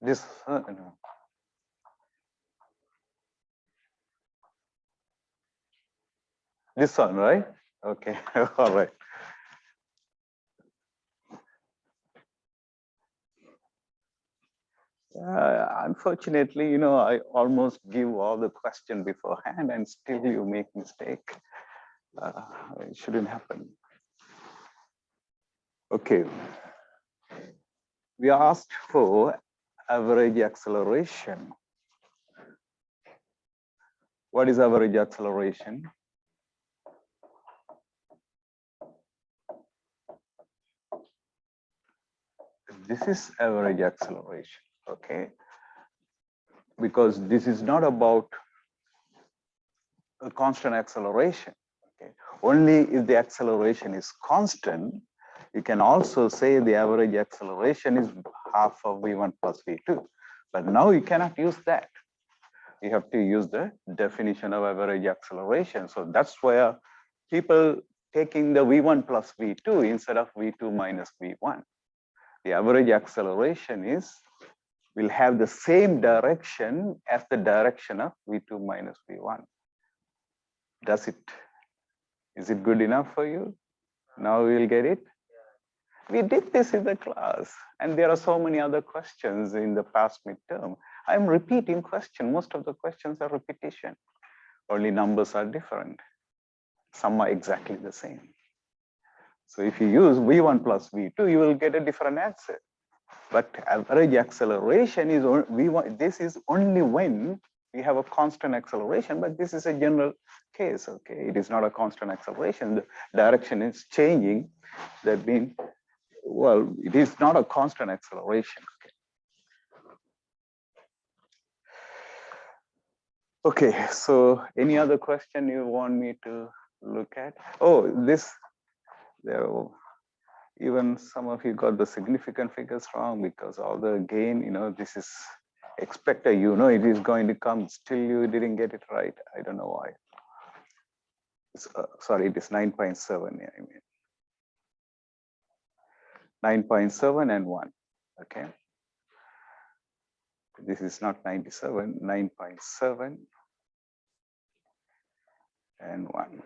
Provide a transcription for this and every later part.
This, no. This one, right? Okay, all right. Unfortunately, you know, I almost give all the question beforehand and still you make mistake. It shouldn't happen. Okay. We asked for average acceleration. What is average acceleration? This is average acceleration, okay? Because this is not about a constant acceleration, okay? Only if the acceleration is constant, you can also say the average acceleration is half of v1 plus v2. But now you cannot use that. You have to use the definition of average acceleration. So that's where people taking the v1 plus v2 instead of v2 minus v1. The average acceleration will have the same direction as the direction of v2 minus v1. Is it good enough for you? Now we will get it. We did this in the class, and there are so many other questions in the past midterm. I'm repeating question. Most of the questions are repetition. Only numbers are different. Some are exactly the same. So if you use v1 plus v2, you will get a different answer. But average acceleration is v1. This is only when we have a constant acceleration, but this is a general case. Okay, it is not a constant acceleration. The direction is changing. That means, well, it is not a constant acceleration. Okay, so any other question you want me to look at? Oh, even some of you got the significant figures wrong because all the gain, you know, this is expected, you know, it is going to come, still you didn't get it right. I don't know why. Sorry, it is 9.7, yeah, I mean. 9.7 and 1, okay. This is not 97, 9.7 and 1.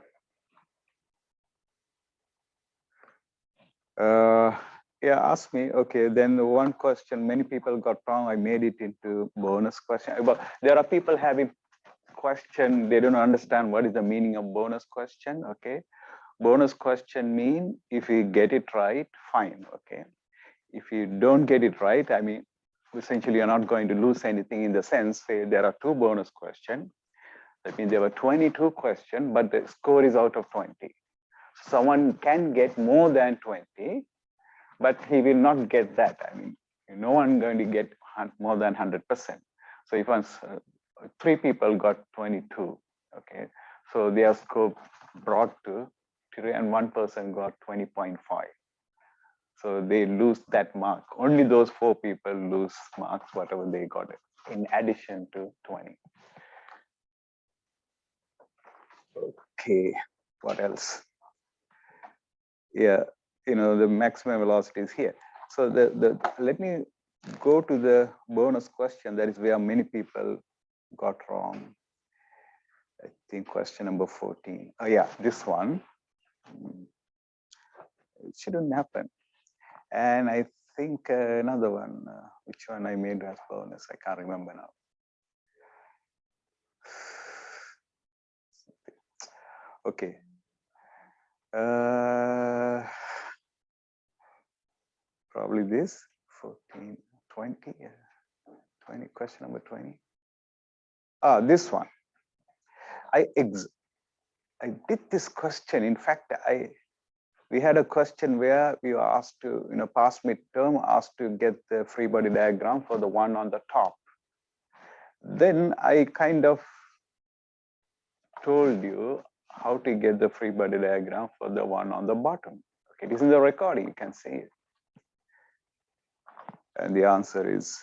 Yeah, ask me. Okay, then the one question many people got wrong, I made it into bonus question. But there are people having question, they don't understand what is the meaning of bonus question. Okay, bonus question mean if you get it right, fine. Okay, if you don't get it right, I mean, essentially you're not going to lose anything in the sense, say there are 2 bonus questions. That means there were 22 questions, but the score is out of 20. Someone can get more than 20, but he will not get that. I mean, no one going to get more than 100%. So if 3 people got 22, okay, so their score brought to 3 and 1 person got 20.5. So they lose that mark. Only those 4 people lose marks, whatever they got it, in addition to 20. Okay, what else? Yeah, you know, the maximum velocity is here. So let me go to the bonus question. That is where many people got wrong. I think question number 14. Oh yeah, this one. It shouldn't happen. And I think another one, which one I made as bonus, I can't remember now. Okay. Probably this 14, 20, 20, question number 20. This one. I did this question. In fact, we had a question where we were asked to, you know, past midterm, asked to get the free body diagram for the one on the top. Then I kind of told you how to get the free body diagram for the one on the bottom. Okay, this is the recording, you can see it. And the answer is,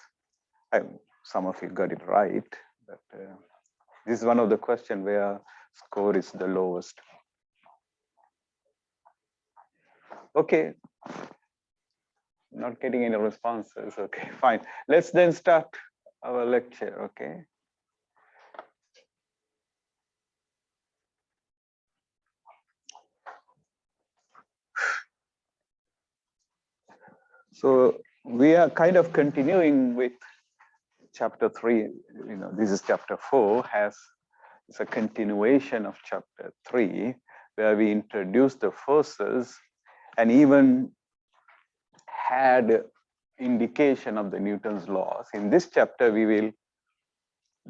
some of you got it right, but this is one of the questions where score is the lowest. Okay, Not getting any responses. Okay, fine. Let's then start our lecture. Okay. So we are kind of continuing with chapter 3. You know, this is chapter 4. It's a continuation of chapter 3, where we introduced the forces and even had indication of the Newton's laws. In this chapter, we will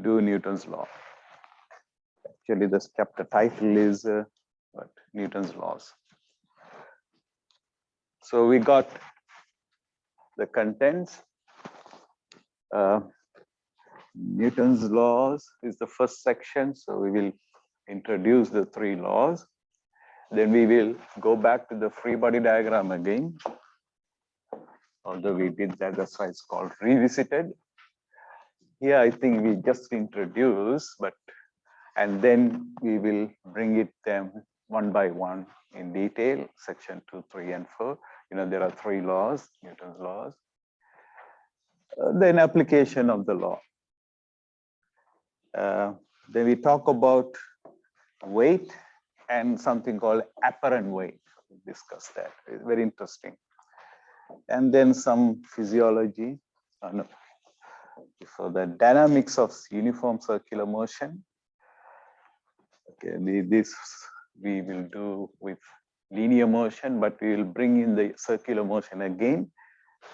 do Newton's law. Actually, this chapter title is what? Newton's laws. So we got the contents. Newton's laws is the first section. So we will introduce the 3 laws. Then we will go back to the free body diagram again. Although we did that, that's why it's called revisited. Here, I think we just introduce, and then we will bring it them one by one in detail, section 2, 3, and 4. You know, there are 3 laws, Newton's laws. Then application of the law. Then we talk about weight and something called apparent weight. We discuss that. It's very interesting. And then some physiology. So the dynamics of uniform circular motion. Okay, this we will do with linear motion, but we will bring in the circular motion again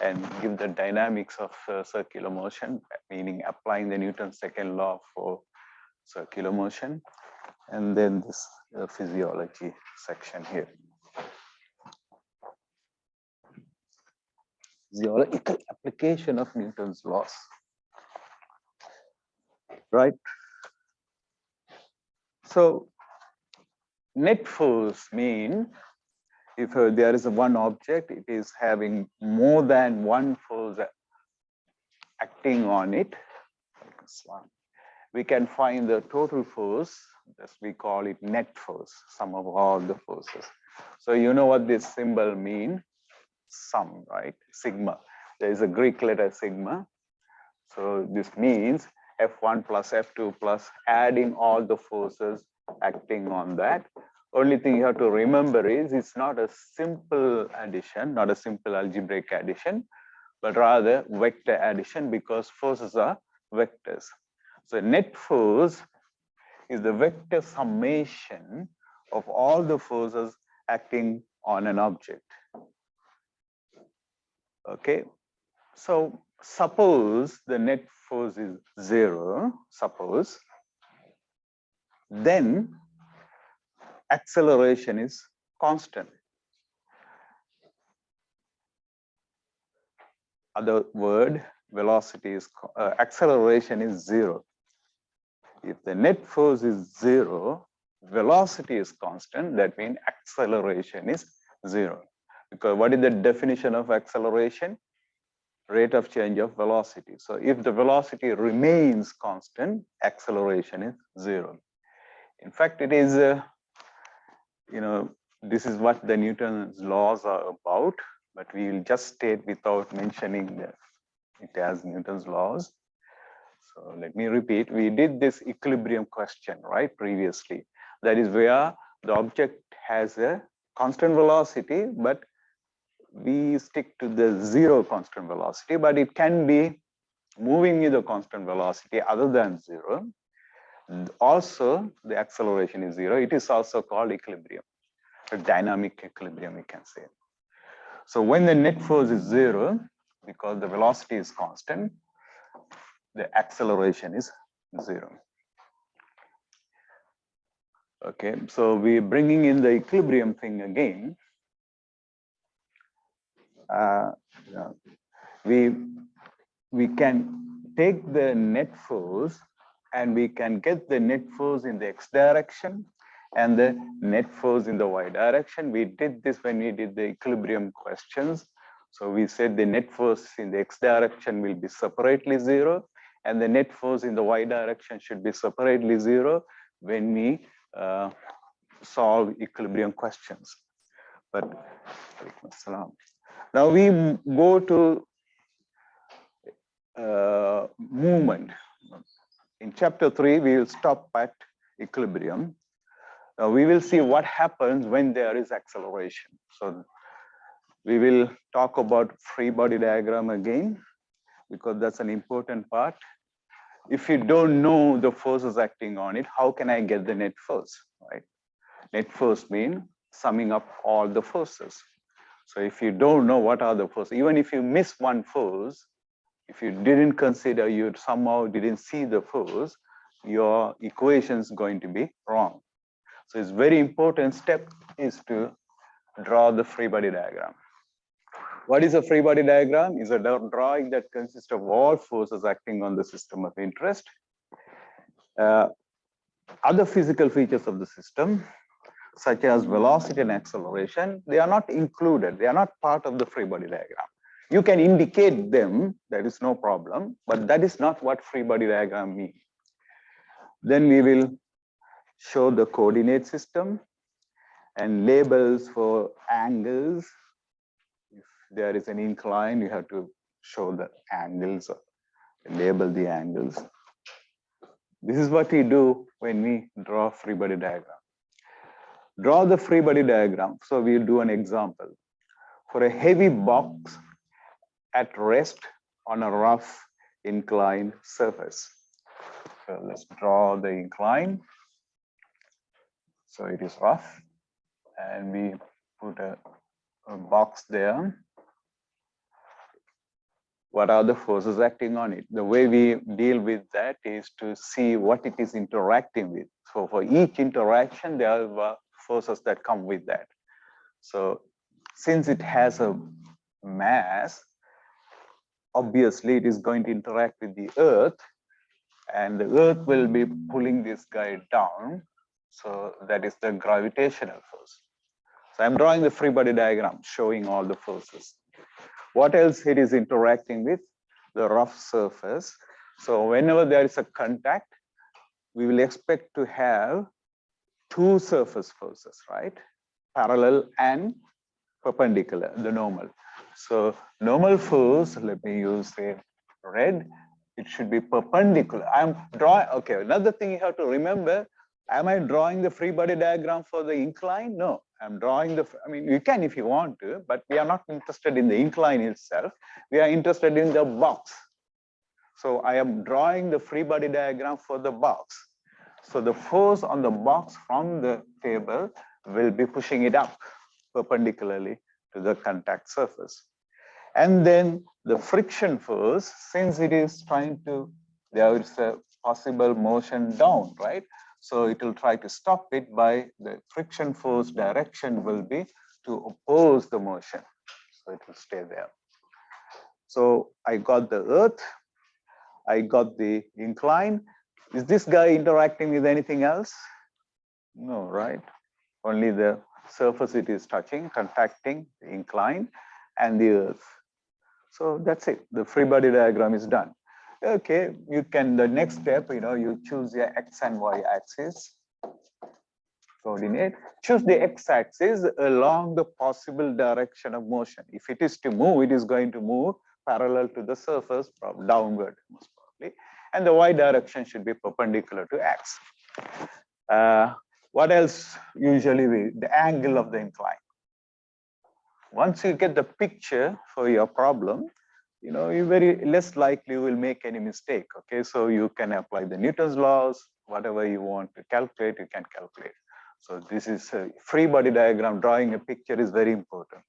and give the dynamics of circular motion, meaning applying the Newton's second law for circular motion. And then this physiology section here. Physiological application of Newton's laws. Right? So net force mean if there is one object, it is having more than one force acting on it. We can find the total force, as we call it net force, sum of all the forces. So you know what this symbol mean? Sum, right? Sigma. There is a Greek letter sigma. So this means F1 plus F2 plus adding all the forces acting on that. Only thing you have to remember is it's not a simple addition, not a simple algebraic addition, but rather vector addition because forces are vectors. So net force is the vector summation of all the forces acting on an object. Okay, so suppose the net force is 0, suppose, then acceleration is constant. Other word, velocity is, acceleration is 0. If the net force is 0, velocity is constant, that means acceleration is 0. Because what is the definition of acceleration? Rate of change of velocity. So if the velocity remains constant, acceleration is 0. In fact, it is, you know, this is what the Newton's laws are about, but we will just state without mentioning it as Newton's laws. So let me repeat, we did this equilibrium question, right, previously. That is where the object has a constant velocity, but we stick to the 0 constant velocity, but it can be moving with a constant velocity other than 0. Also, the acceleration is 0. It is also called equilibrium, a dynamic equilibrium, we can say. So when the net force is 0, because the velocity is constant, the acceleration is 0. Okay, so we're bringing in the equilibrium thing again. We can take the net force and we can get the net force in the x direction and the net force in the y direction. We did this when we did the equilibrium questions. So we said the net force in the x direction will be separately 0 and the net force in the y direction should be separately 0 when we solve equilibrium questions. But Now we go to movement. In chapter 3, we will stop at equilibrium. Now we will see what happens when there is acceleration. So we will talk about free body diagram again, because that's an important part. If you don't know the forces acting on it, how can I get the net force, right? Net force means summing up all the forces. So if you don't know what are the forces, even if you miss one force, if you didn't consider, you somehow didn't see the force, your equation is going to be wrong. So it's very important step is to draw the free body diagram. What is a free body diagram? Is a drawing that consists of all forces acting on the system of interest. Other physical features of the system, such as velocity and acceleration, they are not included. They are not part of the free body diagram. You can indicate them, there is no problem, but that is not what free body diagram means. Then we will show the coordinate system and labels for angles. If there is an incline, you have to show the angles, label the angles. This is what we do when we draw free body diagram. Draw the free body diagram. So we'll do an example. For a heavy box at rest on a rough inclined surface. So let's draw the incline. So it is rough, and we put a box there. What are the forces acting on it? The way we deal with that is to see what it is interacting with. So for each interaction, there are forces that come with that. So since it has a mass, obviously it is going to interact with the earth, and the earth will be pulling this guy down. So that is the gravitational force. So I'm drawing the free body diagram showing all the forces. What else it is interacting with? The rough surface. So whenever there is a contact, we will expect to have two surface forces, right? Parallel and perpendicular, the normal. So normal force, let me use say red, it should be perpendicular. I'm drawing, okay, another thing you have to remember, am I drawing the free body diagram for the incline? No, I'm drawing the, I mean, you can if you want to, but we are not interested in the incline itself. We are interested in the box. So I am drawing the free body diagram for the box. So the force on the box from the table will be pushing it up perpendicularly to the contact surface. And then the friction force, since it is trying to, there is a possible motion down, right? So it will try to stop it by the friction force direction will be to oppose the motion. So it will stay there. So I got the earth, I got the incline. Is this guy interacting with anything else? No, right? Only the surface it is touching, contacting, the incline, and the earth. So that's it. The free body diagram is done. Okay, you can, the next step, you choose your X and Y axis, coordinate, choose the X axis along the possible direction of motion. If it is to move, it is going to move parallel to the surface from downward, most probably. And the Y direction should be perpendicular to X. What else usually the angle of the incline. Once you get the picture for your problem, you very less likely will make any mistake. Okay, so you can apply the Newton's laws, whatever you want to calculate, you can calculate. So this is a free body diagram. Drawing a picture is very important.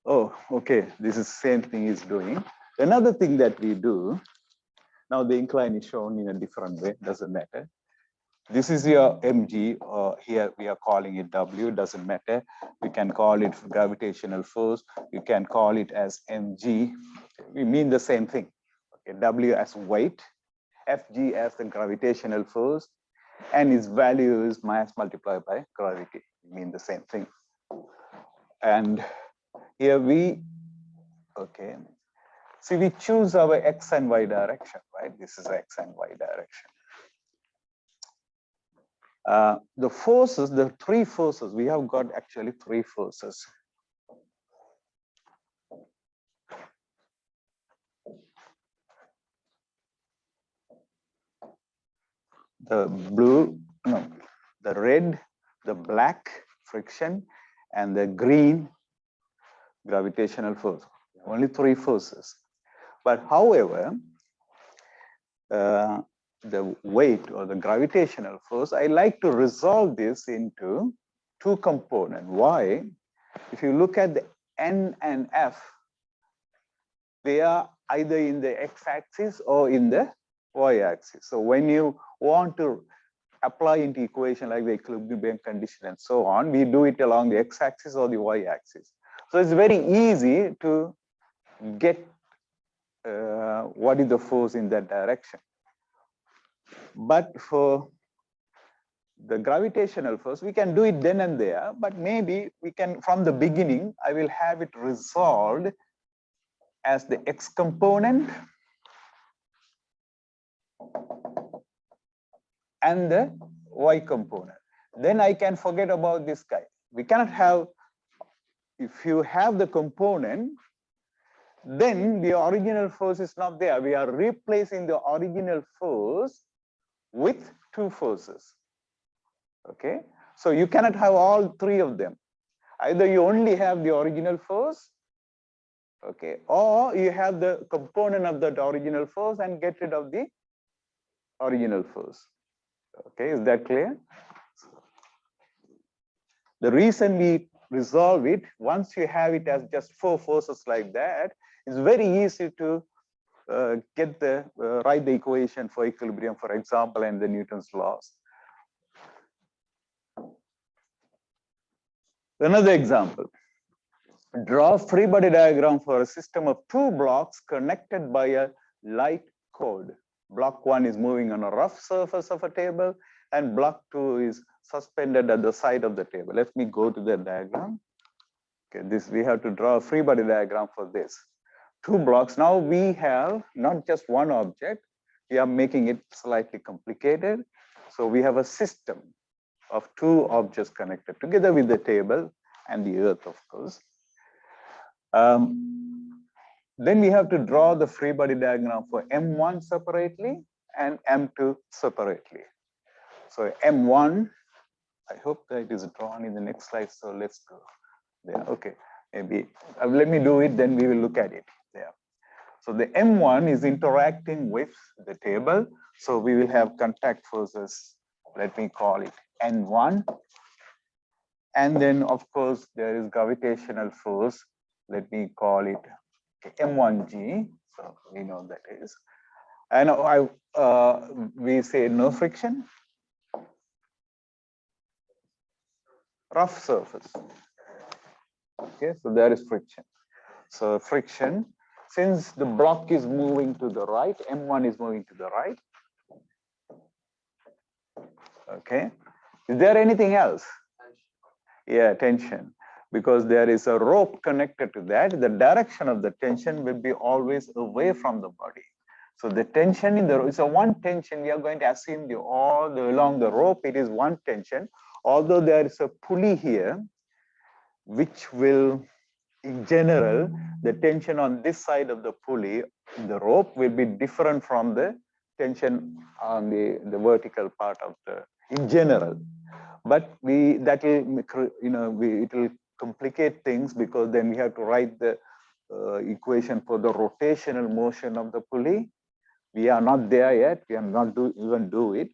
Oh, okay, this is the same thing is doing. Another thing that we do, now the incline is shown in a different way, doesn't matter. This is your mg, or here we are calling it W, doesn't matter. We can call it gravitational force. You can call it as mg. We mean the same thing. Okay, W as weight, Fg as the gravitational force, and its value is mass multiplied by gravity. We mean the same thing. And here we, okay, see we choose our X and Y direction, right? This is X and Y direction. The forces, the three forces, we have got actually three forces. the blue, no, the red, the black friction, and the green gravitational force. Only 3 forces. But however, the weight or the gravitational force, I like to resolve this into 2 components. Why? If you look at the N and F, they are either in the x-axis or in the y-axis. So when you want to apply into equation like the equilibrium condition and so on, we do it along the x-axis or the y-axis. So it's very easy to get what is the force in that direction. But for the gravitational force, we can do it then and there, but maybe we can, from the beginning, I will have it resolved as the x component and the y component. Then I can forget about this guy. We cannot have, if you have the component, then the original force is not there. We are replacing the original force with 2 forces. Okay, so you cannot have all 3 of them. Either you only have the original force, okay, or you have the component of that original force and get rid of the original force. Okay, is that clear? The reason we resolve it, once you have it as just 4 forces like that, it's very easy to write the equation for equilibrium, for example, and the Newton's laws. Another example. Draw a free body diagram for a system of 2 blocks connected by a light cord. Block 1 is moving on a rough surface of a table, and block 2 is suspended at the side of the table. Let me go to the diagram. Okay, we have to draw a free body diagram for this. 2 blocks. Now we have not just one object, we are making it slightly complicated. So we have a system of 2 objects connected together with the table and the earth, of course. Then we have to draw the free body diagram for M1 separately and M2 separately. So M1, I hope that it is drawn in the next slide. So let's go there. Okay, maybe let me do it, then we will look at it there. So the M1 is interacting with the table. So we will have contact forces. Let me call it N1. And then, of course, there is gravitational force. Let me call it M1G. So we know that is. And we say no friction. Rough surface. Okay, so there is friction. So friction, since the block is moving to the right, M1 is moving to the right. Okay, is there anything else? Yeah, tension. Because there is a rope connected to that, the direction of the tension will be always away from the body. So the tension in the, it's a one tension, we are going to assume along the rope, it is one tension. Although there is a pulley here, which will, in general, the tension on this side of the pulley, the rope will be different from the tension on the vertical part of the, in general. But it will complicate things, because then we have to write the equation for the rotational motion of the pulley. We are not there yet. We are not even do it.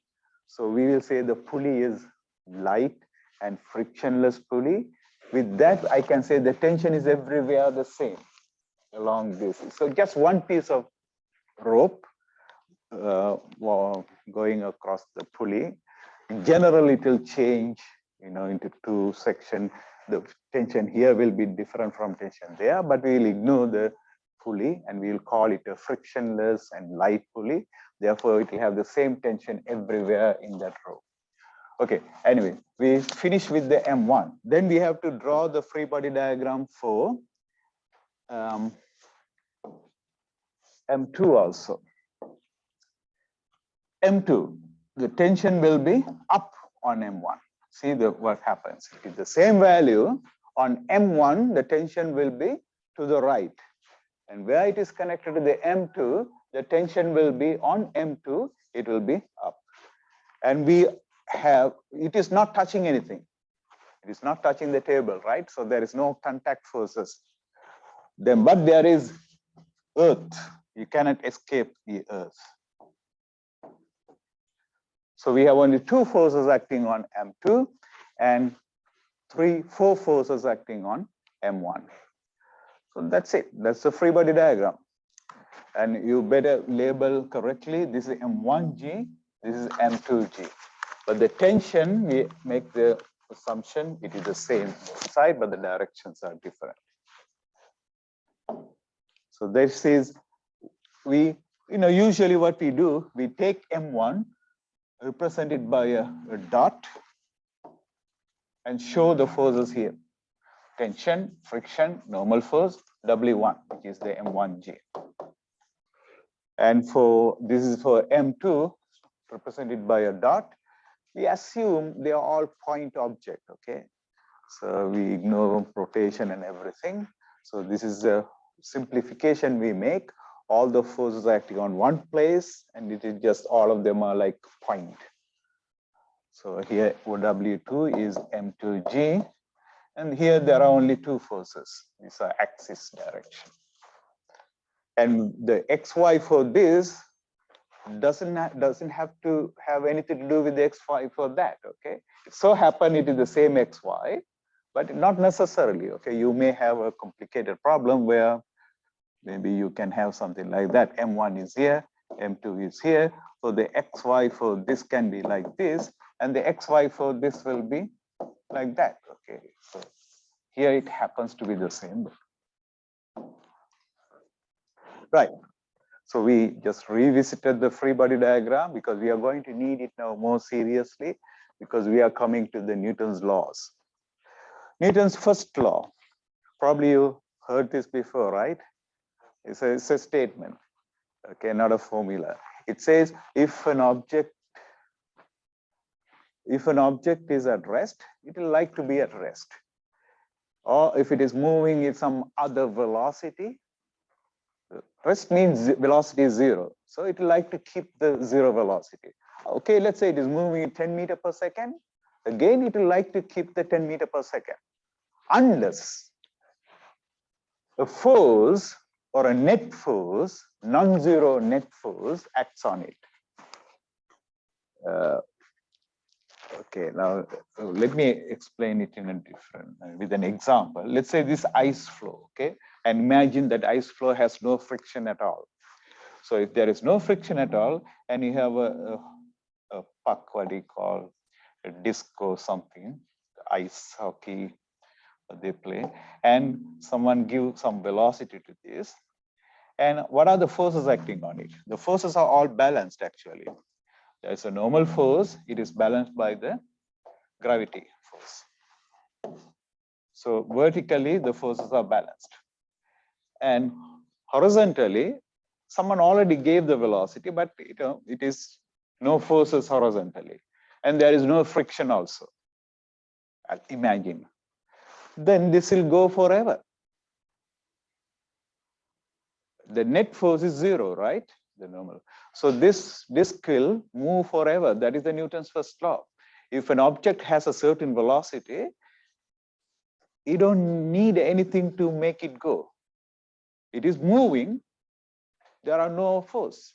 So we will say the pulley is light and frictionless pulley. With that, I can say the tension is everywhere the same along this. So just one piece of rope going across the pulley. In general, it will change, into 2 sections. The tension here will be different from tension there, but we will ignore the pulley and we will call it a frictionless and light pulley. Therefore, it will have the same tension everywhere in that rope. Okay, anyway, we finish with the M1. Then we have to draw the free body diagram for M2 also. M2, the tension will be up on M1. See what happens. It is the same value on M1, the tension will be to the right. And where it is connected to the M2, the tension will be on M2, it will be up. And we have, it is not touching anything. It is not touching the table, right? So there is no contact forces. Then, but there is Earth. You cannot escape the Earth. So we have only 2 forces acting on M2 and 4 forces acting on M1. So that's it. That's the free body diagram. And you better label correctly. This is M1G, this is M2G. But the tension, we make the assumption it is the same side, but the directions are different. So this is, usually what we do, we take M1, represented by a dot, and show the forces here. Tension, friction, normal force, W1, which is the M1G. And this is for M2, represented by a dot. We assume they are all point object, okay? So we ignore rotation and everything. So this is the simplification we make. All the forces acting on one place, and it is just all of them are like point. So here W2 is M2G, and here there are only 2 forces. These are axis direction. And the XY for this doesn't have to have anything to do with the XY for that, okay? It so happen it is the same XY, but not necessarily, okay? You may have a complicated problem where maybe you can have something like that. M1 is here, M2 is here. So the XY for this can be like this, and the XY for this will be like that, okay? So here it happens to be the same. Right. So we just revisited the free body diagram because we are going to need it now more seriously because we are coming to the Newton's laws. Newton's first law, probably you heard this before, right? It's a statement, okay, not a formula. It says if an object is at rest, it will like to be at rest. Or if it is moving at some other velocity, rest means velocity is 0. So it will like to keep the 0 velocity. Okay, let's say it is moving at 10 meters per second. Again, it will like to keep the 10 meters per second. Unless a force or a net force, non-zero net force acts on it. Okay, now let me explain it in a different, with an example. Let's say this ice flow, okay? And imagine that ice flow has no friction at all. So if there is no friction at all, and you have a puck, what do you call, a disc or something, ice hockey they play, and someone gives some velocity to this, and what are the forces acting on it? The forces are all balanced actually. There's a normal force, it is balanced by the gravity force. So vertically, the forces are balanced. And horizontally, someone already gave the velocity, but it is no forces horizontally. And there is no friction also. Imagine. Then this will go forever. The net force is 0, right? The normal. So this will move forever. That is the Newton's first law. If an object has a certain velocity, you don't need anything to make it go. It is moving. There are no force.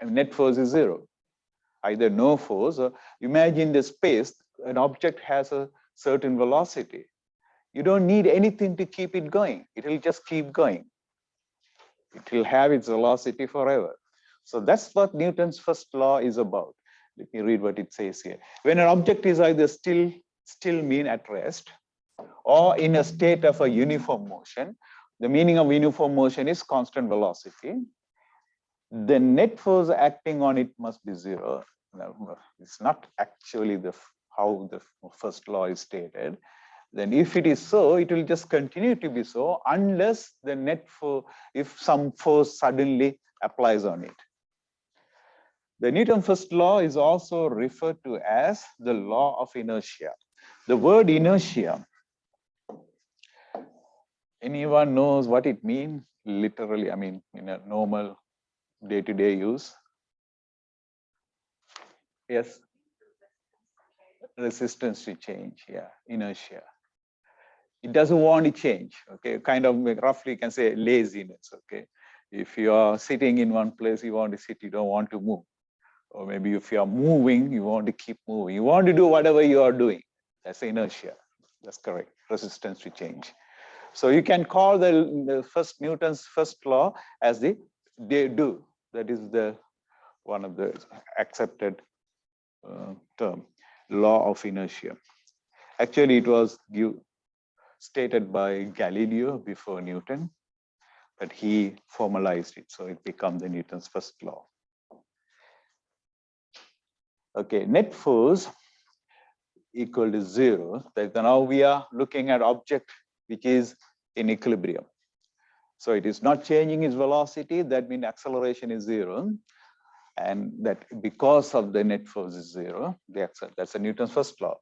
Net force is 0. Either no force or imagine the space, an object has a certain velocity. You don't need anything to keep it going. It will just keep going. It will have its velocity forever. So that's what Newton's first law is about. Let me read what it says here. When an object is either still mean at rest or in a state of a uniform motion, the meaning of uniform motion is constant velocity. The net force acting on it must be 0. Now, it's not actually how the first law is stated. Then if it is so, it will just continue to be so unless the net force, if some force suddenly applies on it. The Newton's first law is also referred to as the law of inertia. The word inertia, anyone knows what it means? Literally, I mean, in a normal day-to-day use. Yes. resistance to change, yeah, inertia. It doesn't want to change, okay? Kind of roughly you can say laziness, okay? If you are sitting in one place, you want to sit, you don't want to move. Or maybe if you are moving, you want to keep moving. You want to do whatever you are doing. That's inertia. That's correct. Resistance to change. So you can call the first Newton's first law as the they do. That is the one of the accepted term, law of inertia. Actually, it was stated by Galileo before Newton, but he formalized it, so it becomes the Newton's first law. Okay, net force equal to 0. Now we are looking at object which is in equilibrium. So it is not changing its velocity. That means acceleration is 0. And that because of the net force is 0, that's a Newton's first law.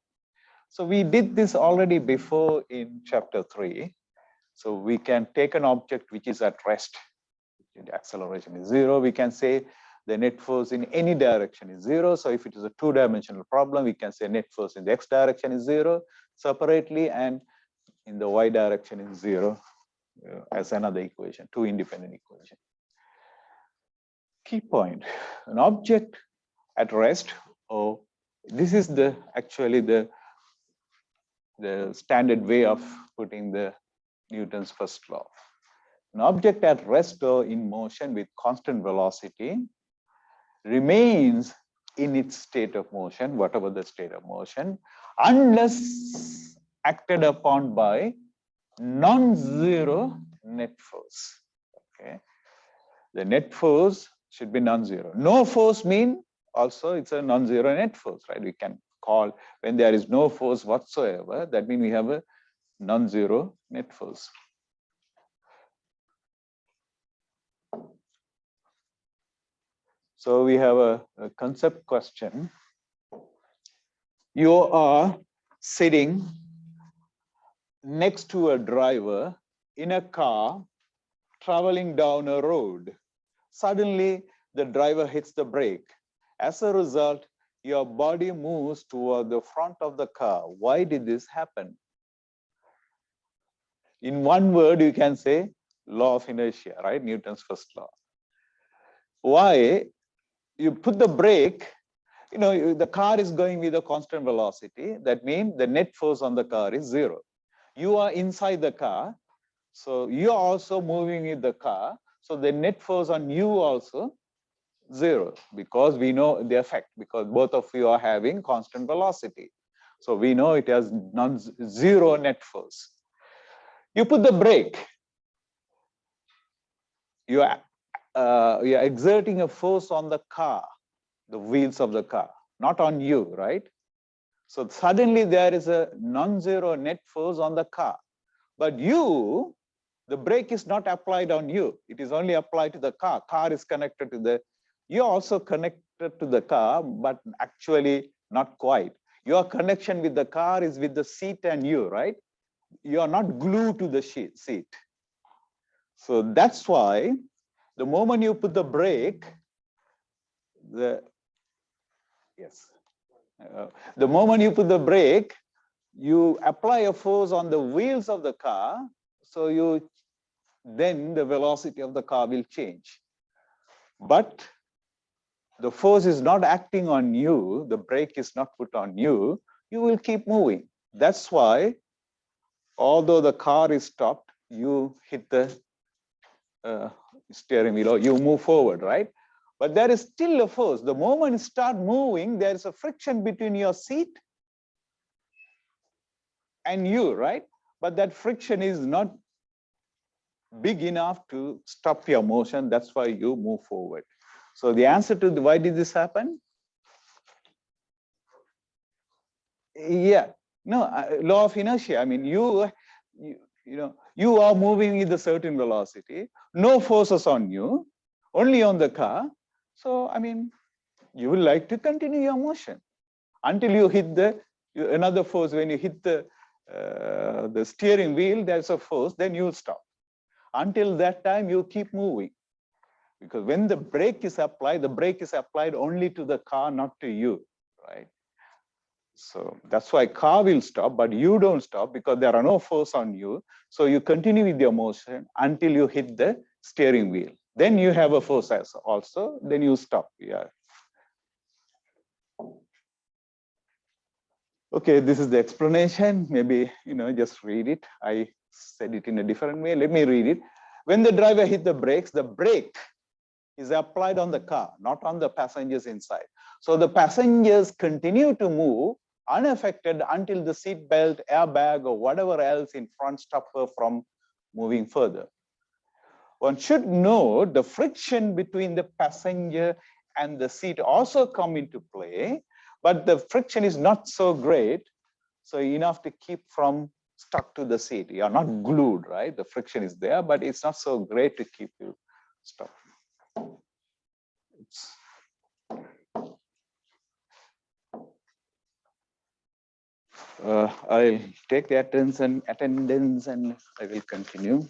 So we did this already before in chapter 3. So we can take an object which is at rest. The acceleration is 0. We can say the net force in any direction is 0. So if it is a two-dimensional problem, we can say net force in the x direction is 0 separately, and in the y direction is 0 as another equation, two independent equations. Key point, an object at rest, or this is actually the standard way of putting the Newton's first law. An object at rest or in motion with constant velocity remains in its state of motion, whatever the state of motion, unless acted upon by non-zero net force. Okay, the net force should be non-zero. No force mean also it's a non-zero net force, right? We can call when there is no force whatsoever, that means we have a non-zero net force. So we have a concept question. You are sitting next to a driver in a car traveling down a road. Suddenly, the driver hits the brake. As a result, your body moves toward the front of the car. Why did this happen? In one word, you can say law of inertia, right? Newton's first law. Why? You put the brake, the car is going with a constant velocity. That means the net force on the car is 0. You are inside the car, so you are also moving with the car. So the net force on you also 0, because we know the effect, because both of you are having constant velocity. So we know it has non-zero net force. You put the brake, you are exerting a force on the car, the wheels of the car, not on you, right? So suddenly there is a non-zero net force on the car, but the brake is not applied on you. It is only applied to the car. Car is connected to you're also connected to the car, but actually not quite. Your connection with the car is with the seat and you, right? You are not glued to the seat. So that's why the moment you put the brake, the moment you put the brake, you apply a force on the wheels of the car, so then the velocity of the car will change. But the force is not acting on you, the brake is not put on you, you will keep moving. That's why, although the car is stopped, you hit the steering wheel or you move forward, right? But there is still a force. The moment you start moving, there is a friction between your seat and you, right? But that friction is not big enough to stop your motion. That's why you move forward. So the answer to why did this happen? Yeah, no, law of inertia. I mean, you are moving with a certain velocity, no forces on you, only on the car. So, I mean, you will like to continue your motion until you hit another force. When you hit the steering wheel, there's a force, then you stop. Until that time, you keep moving. Because when the brake is applied only to the car, not to you, right? So that's why car will stop, but you don't stop because there are no force on you. So you continue with your motion until you hit the steering wheel. Then you have a force also, then you stop. Yeah. Okay, this is the explanation. Maybe, just read it. I said it in a different way. Let me read it. When the driver hit the brake is applied on the car, not on the passengers inside. So the passengers continue to move unaffected until the seat belt, airbag, or whatever else in front stop her from moving further. One should note the friction between the passenger and the seat also come into play, but the friction is not so great, so enough to keep from stuck to the seat. You are not glued, right? The friction is there, but it's not so great to keep you stuck. I'll take the attendance and I will continue.